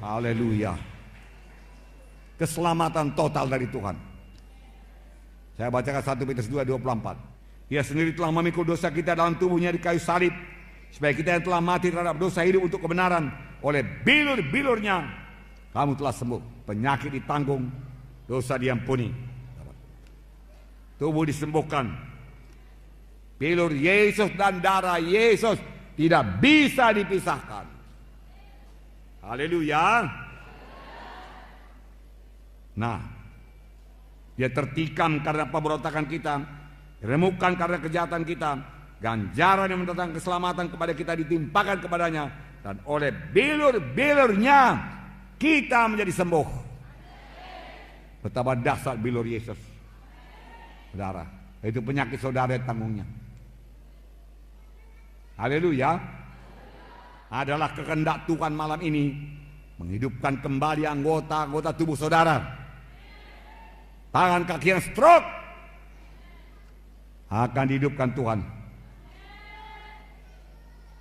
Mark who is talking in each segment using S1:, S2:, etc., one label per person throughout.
S1: Haleluya. Keselamatan total dari Tuhan. Saya bacakan 1 Petrus 2:24. Dia sendiri telah memikul dosa kita dalam tubuhnya di kayu salib, supaya kita yang telah mati terhadap dosa hidup untuk kebenaran. Oleh bilur-bilurnya kamu telah sembuh. Penyakit ditanggung, dosa diampuni, tubuh disembuhkan. Bilur Yesus dan darah Yesus tidak bisa dipisahkan. Haleluya. Nah, dia tertikam karena pemberontakan kita, diremukkan karena kejahatan kita, ganjaran yang mendatangkan keselamatan kepada kita ditimpakan kepadanya, dan oleh bilur-bilurnya kita menjadi sembuh. Betapa dahsyat bilur Yesus, saudara. Itu penyakit saudara tanggungnya. Haleluya. Adalah kehendak Tuhan malam ini menghidupkan kembali anggota-anggota tubuh saudara. Tangan kaki yang stroke akan dihidupkan Tuhan.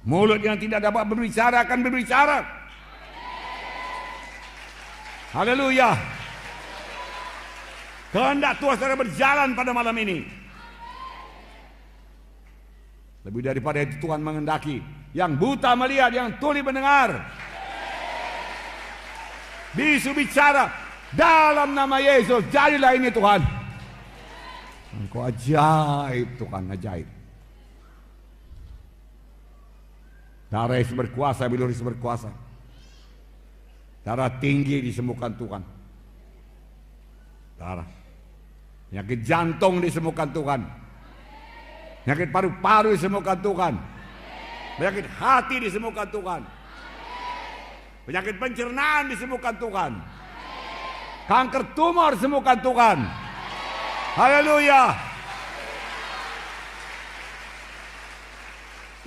S1: Mulut yang tidak dapat berbicara akan berbicara. Haleluya. Kehendak Tuhan saudara berjalan pada malam ini. Lebih daripada itu Tuhan menghendaki yang buta melihat, yang tuli mendengar, bisu bicara dalam nama Yesus. Jadilah ini Tuhan. Engkau ajaib Tuhan, ajaib. Darah Yesus berkuasa, bilur Yesus berkuasa. Darah tinggi disembuhkan Tuhan. Darah. Penyakit jantung disembuhkan Tuhan. Penyakit paru-paru disembuhkan Tuhan. Penyakit hati disembuhkan Tuhan. Penyakit pencernaan disembuhkan Tuhan. Kanker tumor disembuhkan Tuhan. Haleluya.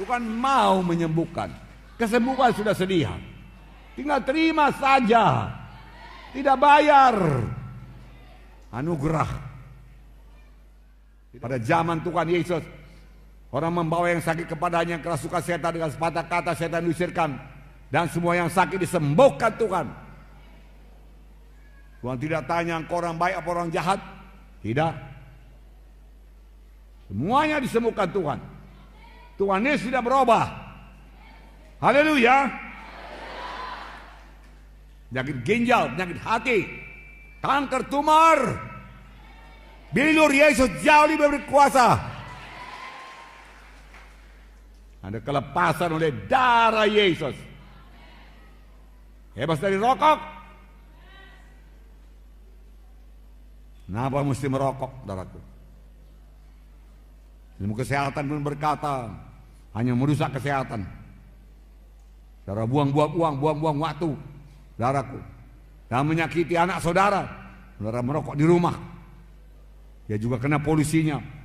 S1: Tuhan mau menyembuhkan. Kesembuhan sudah sedia. Tinggal terima saja. Tidak bayar. Anugerah. Pada zaman Tuhan Yesus, orang membawa yang sakit kepadanya, kerasukan setan, dengan sepatah kata setan diusirkan, dan semua yang sakit disembuhkan Tuhan. Tuhan tidak tanya engkau orang baik apa orang jahat. Tidak. Semuanya disembuhkan Tuhan. Tuhan Yesus tidak berubah. Haleluya. Penyakit ginjal, penyakit hati, kanker tumor, bilur Yesus jauh lebih berkuasa. Ada kelepasan oleh darah Yesus. Bebas dari rokok. Kenapa mesti merokok, saudaraku? Ilmu kesehatan pun berkata hanya merusak kesehatan. Saudara buang-buang uang, buang-buang waktu, saudaraku, dan menyakiti anak saudara. Saudara merokok di rumah, dia juga kena polusinya.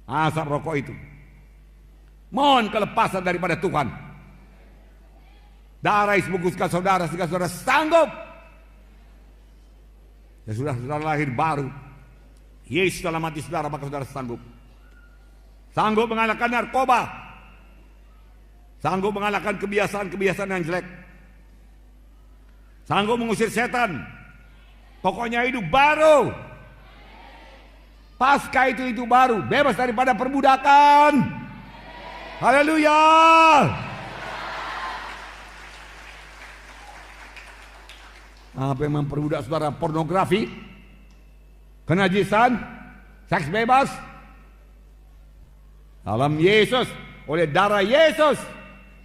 S1: Asap rokok itu. Mohon kelepasan daripada Tuhan. Darah Yesus membungkuskan saudara sehingga saudara sanggup. Ya sudah saudara lahir baru. Yesus dalam hati saudara, maka saudara sanggup. Sanggup mengalahkan narkoba. Sanggup mengalahkan kebiasaan-kebiasaan yang jelek. Sanggup mengusir setan. Pokoknya hidup baru. Pasca itu baru, bebas daripada perbudakan. Haleluya. Apa yang memperbudak saudara? Pornografi, kenajisan, seks bebas. Dalam Yesus, oleh darah Yesus,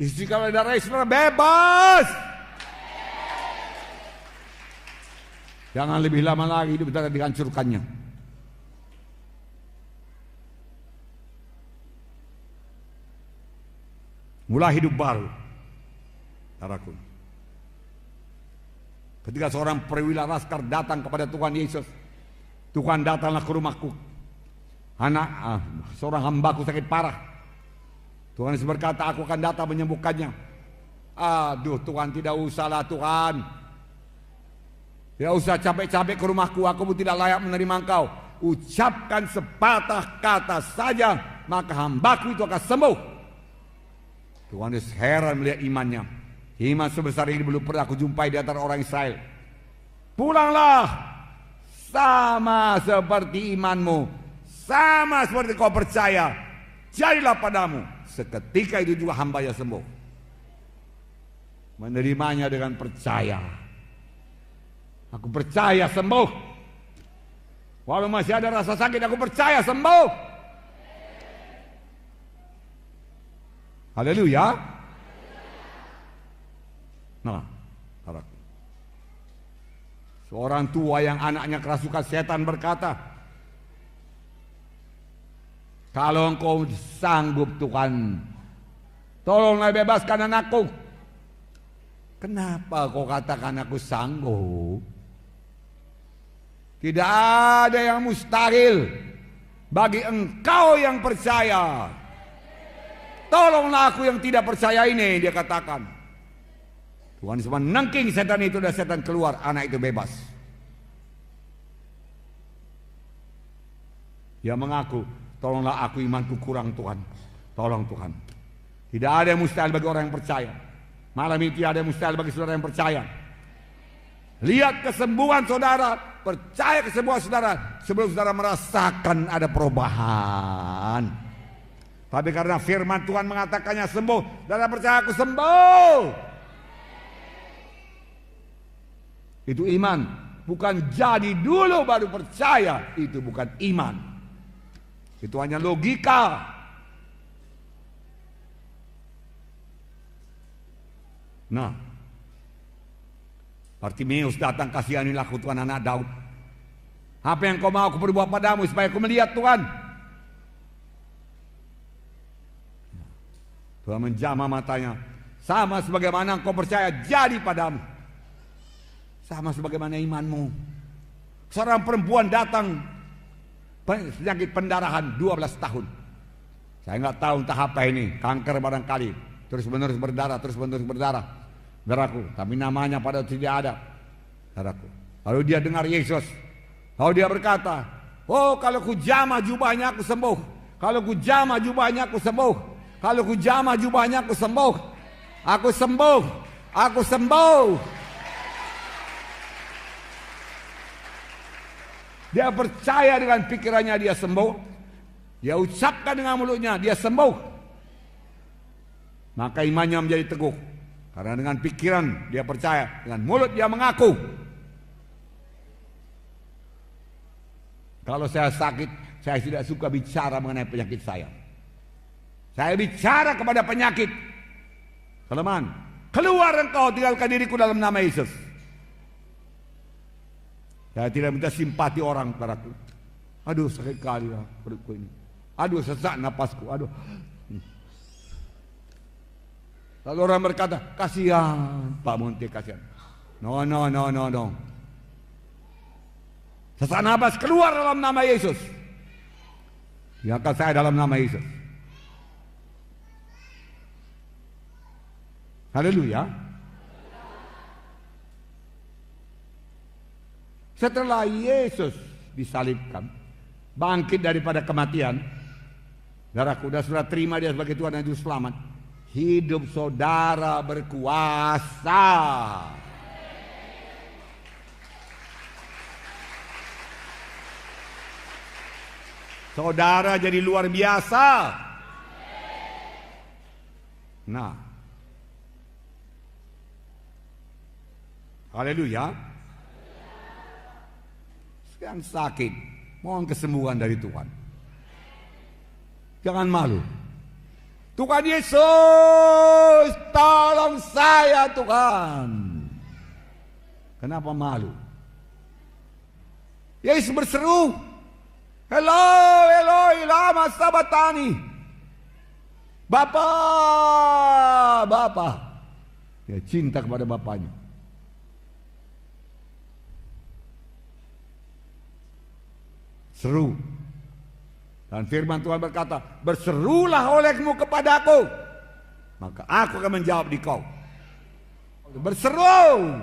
S1: disucikan oleh darah Yesus, saudara bebas. Jangan lebih lama lagi hidup saudara dihancurkannya. Mulai hidup baru, saudaraku. Ketika seorang perwira laskar datang kepada Tuhan Yesus, Tuhan datanglah ke rumahku. Seorang hambaku sakit parah. Tuhan Yesus berkata, aku akan datang menyembuhkannya. Aduh Tuhan, tidak usahlah Tuhan. Tidak usah capek-capek ke rumahku, aku pun tidak layak menerima engkau. Ucapkan sepatah kata saja, maka hambaku itu akan sembuh. Tuhan Yesus heran melihat imannya. Iman sebesar ini belum pernah aku jumpai di antara orang Israel. Pulanglah, sama seperti imanmu, sama seperti kau percaya, jadilah padamu. Seketika itu juga hambanya sembuh. Menerimanya dengan percaya. Aku percaya sembuh. Walau masih ada rasa sakit, aku percaya sembuh. Haleluya. Nah, saudaraku, seorang tua yang anaknya kerasukan setan berkata, kalau engkau sanggup Tuhan, tolonglah bebaskan anakku. Kenapa kau katakan aku sanggup? Tidak ada yang mustahil bagi engkau yang percaya. Tolonglah aku yang tidak percaya ini, dia katakan. Tuhan Yesus menangking setan itu dan setan keluar, anak itu bebas. Dia mengaku, tolonglah aku, imanku kurang Tuhan. Tolong Tuhan. Tidak ada yang mustahil bagi orang yang percaya. Malam ini tidak ada yang mustahil bagi saudara yang percaya. Lihat kesembuhan saudara, percaya kesembuhan saudara sebelum saudara merasakan ada perubahan. Tapi karena firman Tuhan mengatakannya sembuh, saudara percaya aku sembuh. Itu iman, bukan jadi dulu baru percaya. Itu bukan iman. Itu hanya logika. Nah, Bartimeus datang, kasihanilah aku Tuhan, anak Daud. Apa yang kau mau aku perbuat padamu supaya aku melihat Tuhan? Tuhan menjamah matanya. Sama sebagaimana engkau percaya jadi padamu. Sama sebagaimana imanmu. Seorang perempuan datang penyakit pendarahan 12 tahun. Saya nggak tahu entah apa ini, kanker barangkali. Terus menerus berdarah, saudaraku. Tapi namanya pada tidak ada, saudaraku. Lalu dia dengar Yesus. Lalu dia berkata, oh kalau ku jamah jubahnya aku sembuh. Kalau ku jamah jubahnya aku sembuh. Kalau ku jamah jubahnya aku sembuh. Aku sembuh. Aku sembuh. Dia percaya dengan pikirannya dia sembuh. Dia ucapkan dengan mulutnya dia sembuh. Maka imannya menjadi teguh. Karena dengan pikiran dia percaya, dengan mulut dia mengaku. Kalau saya sakit, saya tidak suka bicara mengenai penyakit saya. Saya bicara kepada penyakit. Kelemahan, keluar engkau, tinggalkan diriku dalam nama Yesus. Saya tidak minta simpati orang padaku. Aduh sakit kali lah perutku ini. Aduh sesak napasku. Aduh. Lalu orang berkata, kasihan Pak Munti, kasihan. No. Sesak napas, keluar dalam nama Yesus. Biarkan saya dalam nama Yesus. Haleluya. Setelah Yesus disalibkan, bangkit daripada kematian, saudaraku, sudah terima dia sebagai Tuhan dan Juru Selamat, hidup saudara berkuasa. Saudara jadi luar biasa. Nah, haleluya. Yang sakit, mohon kesembuhan dari Tuhan. Jangan malu. Tuhan Yesus, tolong saya Tuhan. Kenapa malu? Yesus berseru, Eloi, Eloi, lama sabachthani. Bapa. Dia cinta kepada bapaknya. Seru. Dan firman Tuhan berkata, berserulah olehmu kepadaku, maka aku akan menjawab di kau. Berseru.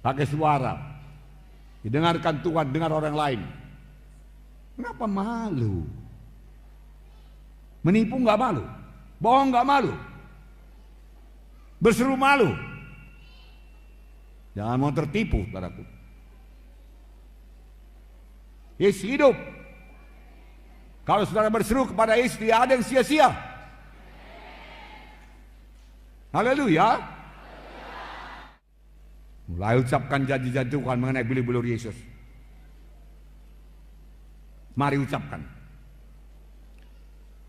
S1: Pakai suara. Didengarkan Tuhan, dengar orang lain. Kenapa malu? Menipu nggak malu? Bohong nggak malu. Berseru malu. Jangan mau tertipu, saudaraku. Yesus hidup. Kalau saudara berseru kepada Yesus, tidak ada yang sia-sia. Haleluya. Mulai ucapkan janji-janji Tuhan mengenai bilur-bilur Yesus. Mari ucapkan.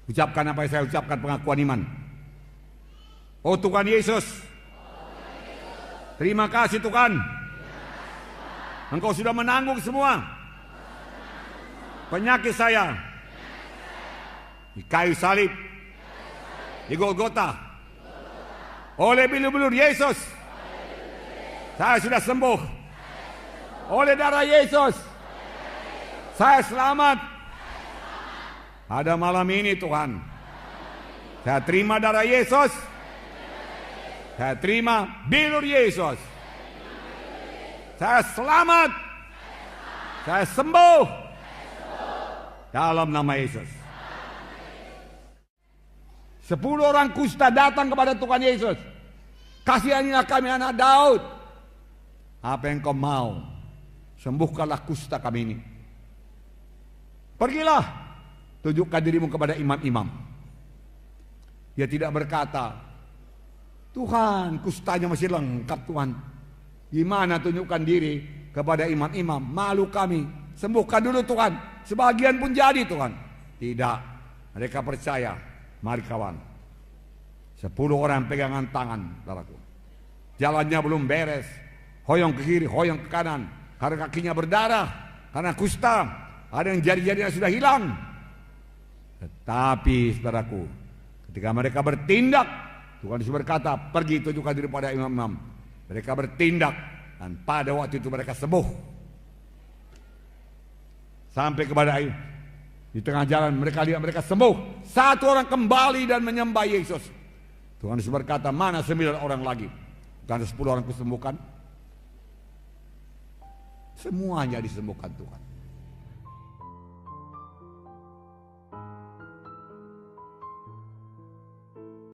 S1: Ucapkan apa yang saya ucapkan, pengakuan iman. Oh Tuhan Yesus, terima kasih Tuhan. Engkau sudah menanggung semua penyakit saya di kayu salib, di Golgota. Oleh bilur-bilur Yesus, saya sudah sembuh. Oleh darah Yesus, saya selamat. Pada malam ini Tuhan, saya terima darah Yesus. Saya terima bilur Yesus. Saya selamat. Saya sembuh. Dalam nama Yesus. 10 orang kusta datang kepada Tuhan Yesus. Kasihanilah kami anak Daud. Apa yang kau mau? Sembuhkanlah kusta kami ini. Pergilah. Tunjukkan dirimu kepada imam-imam. Dia tidak berkata, Tuhan, kustanya masih lengkap Tuhan. Gimana tunjukkan diri kepada imam-imam? Malu kami. Sembuhkan dulu Tuhan. Sebagian pun jadi Tuhan. Tidak. Mereka percaya. Mari kawan. 10 orang pegangan tangan, saudaraku. Jalannya belum beres. Hoyong ke kiri, hoyong ke kanan. Karena kakinya berdarah. Karena kusta. Ada yang jari-jarinya sudah hilang. Tetapi saudaraku, ketika mereka bertindak, Tuhan Yesus berkata, pergi tunjukkan diri pada imam-imam. Mereka bertindak dan pada waktu itu mereka sembuh. Sampai kepada air. Di tengah jalan mereka lihat mereka sembuh. 1 orang kembali dan menyembah Yesus. Tuhan Yesus berkata, mana 9 orang lagi? Bukan 10 orang kusembuhkan? Semuanya disembuhkan Tuhan.